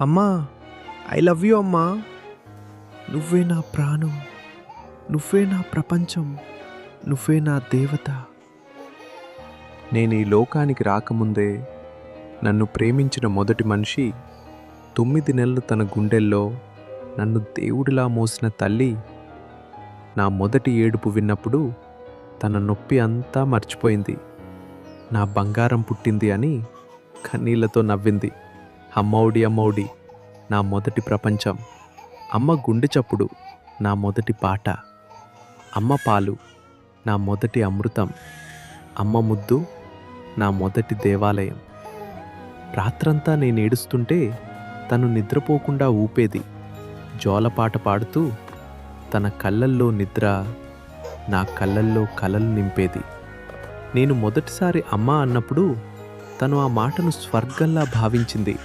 అమ్మా, I love you అమ్మా. నువ్వే నా ప్రాణం, నువ్వే నా ప్రపంచం, నువ్వే నా దేవత. నేను ఈ లోకానికి రాకముందే నన్ను ప్రేమించిన మొదటి మనిషి, 9 నెలలు తన గుండెల్లో నన్ను దేవుడిలా మోసిన తల్లి, నా మొదటి ఏడుపు విన్నప్పుడు తన నొప్పి అంతా మర్చిపోయింది. నా బంగారం పుట్టింది అని కన్నీళ్లతో నవ్వింది. అమ్మౌడి అమ్మౌడి, నా మొదటి ప్రపంచం. అమ్మ గుండె చప్పుడు, నా మొదటి పాట. అమ్మ పాలు, నా మొదటి అమృతం. అమ్మ ముద్దు, నా మొదటి దేవాలయం. రాత్రంతా నేను ఏడుస్తుంటే తను నిద్రపోకుండా ఊపేది. జోలపాట పాడుతూ తన కళ్ళల్లో నిద్ర, నా కళ్ళల్లో కలలు నింపేది. నేను మొదటిసారి అమ్మ అన్నప్పుడు తను ఆ మాటను స్వర్గంలా భావించింది.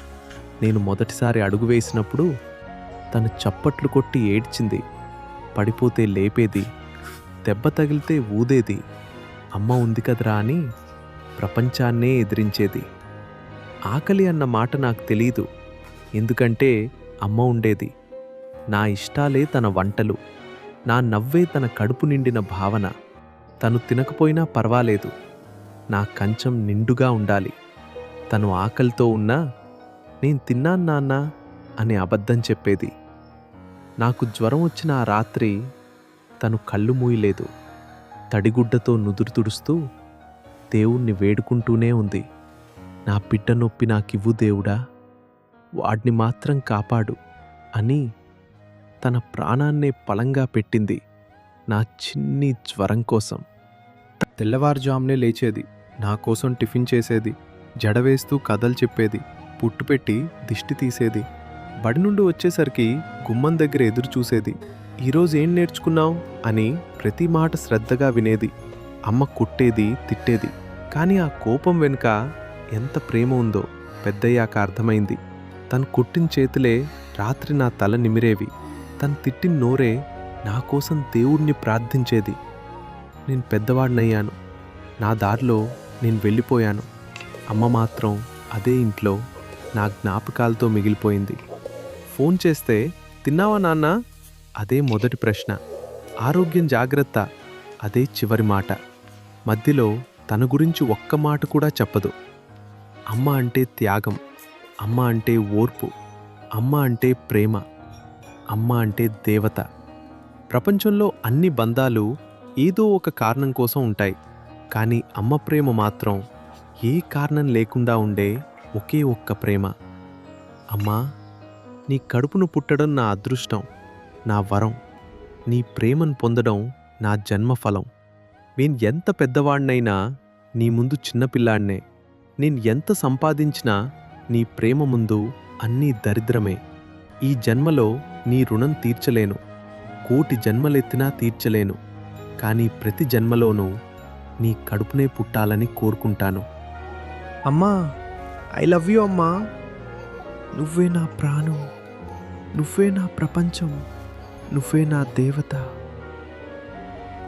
నేను మొదటిసారి అడుగు వేసినప్పుడు తను చప్పట్లు కొట్టి ఏడ్చింది. పడిపోతే లేపేది, దెబ్బ తగిలితే ఊదేది. అమ్మ ఉంది కదరా అని ప్రపంచాన్నే ఎదిరించేది. ఆకలి అన్న మాట నాకు తెలీదు, ఎందుకంటే అమ్మ ఉండేది. నా ఇష్టాలే తన వంటలు, నా నవ్వే తన కడుపు నిండిన భావన. తను తినకపోయినా పర్వాలేదు, నా కంచం నిండుగా ఉండాలి. తను ఆకలితో ఉన్నా నేను తిన్నాను నాన్న అని అబద్ధం చెప్పేది. నాకు జ్వరం వచ్చిన ఆ రాత్రి తను కళ్ళు మూయలేదు. తడిగుడ్డతో నుదురు తుడుస్తూ దేవుణ్ణి వేడుకుంటూనే ఉంది. నా బిడ్డ నొప్పి నాకివ్వు దేవుడా, వాడిని మాత్రం కాపాడు అని తన ప్రాణాన్నే పళంగా పెట్టింది నా చిన్ని జ్వరం కోసం. తెల్లవారుజామునే లేచేది, నా కోసం టిఫిన్ చేసేది, జడవేస్తూ కథలు చెప్పేది, పుట్టు పెట్టి దిష్టి తీసేది. బడి నుండి వచ్చేసరికి గుమ్మం దగ్గర ఎదురు చూసేది. ఈరోజు ఏం నేర్చుకున్నావు అని ప్రతి మాట శ్రద్ధగా వినేది. అమ్మ కొట్టేది, తిట్టేది, కానీ ఆ కోపం వెనుక ఎంత ప్రేమ ఉందో పెద్దయ్యాక అర్థమైంది. తను కొట్టిన చేతులే రాత్రి నా తల నిమిరేవి. తను తిట్టిన నోరే నా కోసం దేవుణ్ణి ప్రార్థించేది. నేను పెద్దవాడినయ్యాను, నా దారిలో నేను వెళ్ళిపోయాను. అమ్మ మాత్రం అదే ఇంట్లో నా జ్ఞాపకాలతో మిగిలిపోయింది. ఫోన్ చేస్తే తిన్నావా నాన్న, అదే మొదటి ప్రశ్న. ఆరోగ్యం జాగ్రత్త, అదే చివరి మాట. మధ్యలో తన గురించి ఒక్క మాట కూడా చెప్పదు. అమ్మ అంటే త్యాగం, అమ్మ అంటే ఓర్పు, అమ్మ అంటే ప్రేమ, అమ్మ అంటే దేవత. ప్రపంచంలో అన్ని బంధాలు ఏదో ఒక కారణం కోసం ఉంటాయి, కానీ అమ్మ ప్రేమ మాత్రం ఏ కారణం లేకుండా ఉండే ఒకే ఒక్క ప్రేమ. అమ్మా, నీ కడుపును పుట్టడం నా అదృష్టం, నా వరం. నీ ప్రేమను పొందడం నా జన్మఫలం. నేను ఎంత పెద్దవాడినైనా నీ ముందు చిన్నపిల్లాడినే. నేను ఎంత సంపాదించినా నీ ప్రేమ ముందు అన్నీ దరిద్రమే. ఈ జన్మలో నీ రుణం తీర్చలేను, కోటి జన్మలెత్తినా తీర్చలేను, కానీ ప్రతి జన్మలోనూ నీ కడుపునే పుట్టాలని కోరుకుంటాను. అమ్మా, ఐ లవ్ యూ అమ్మా. నువ్వే నా ప్రాణం, నువ్వే నా ప్రపంచం, నువ్వే నా దేవత.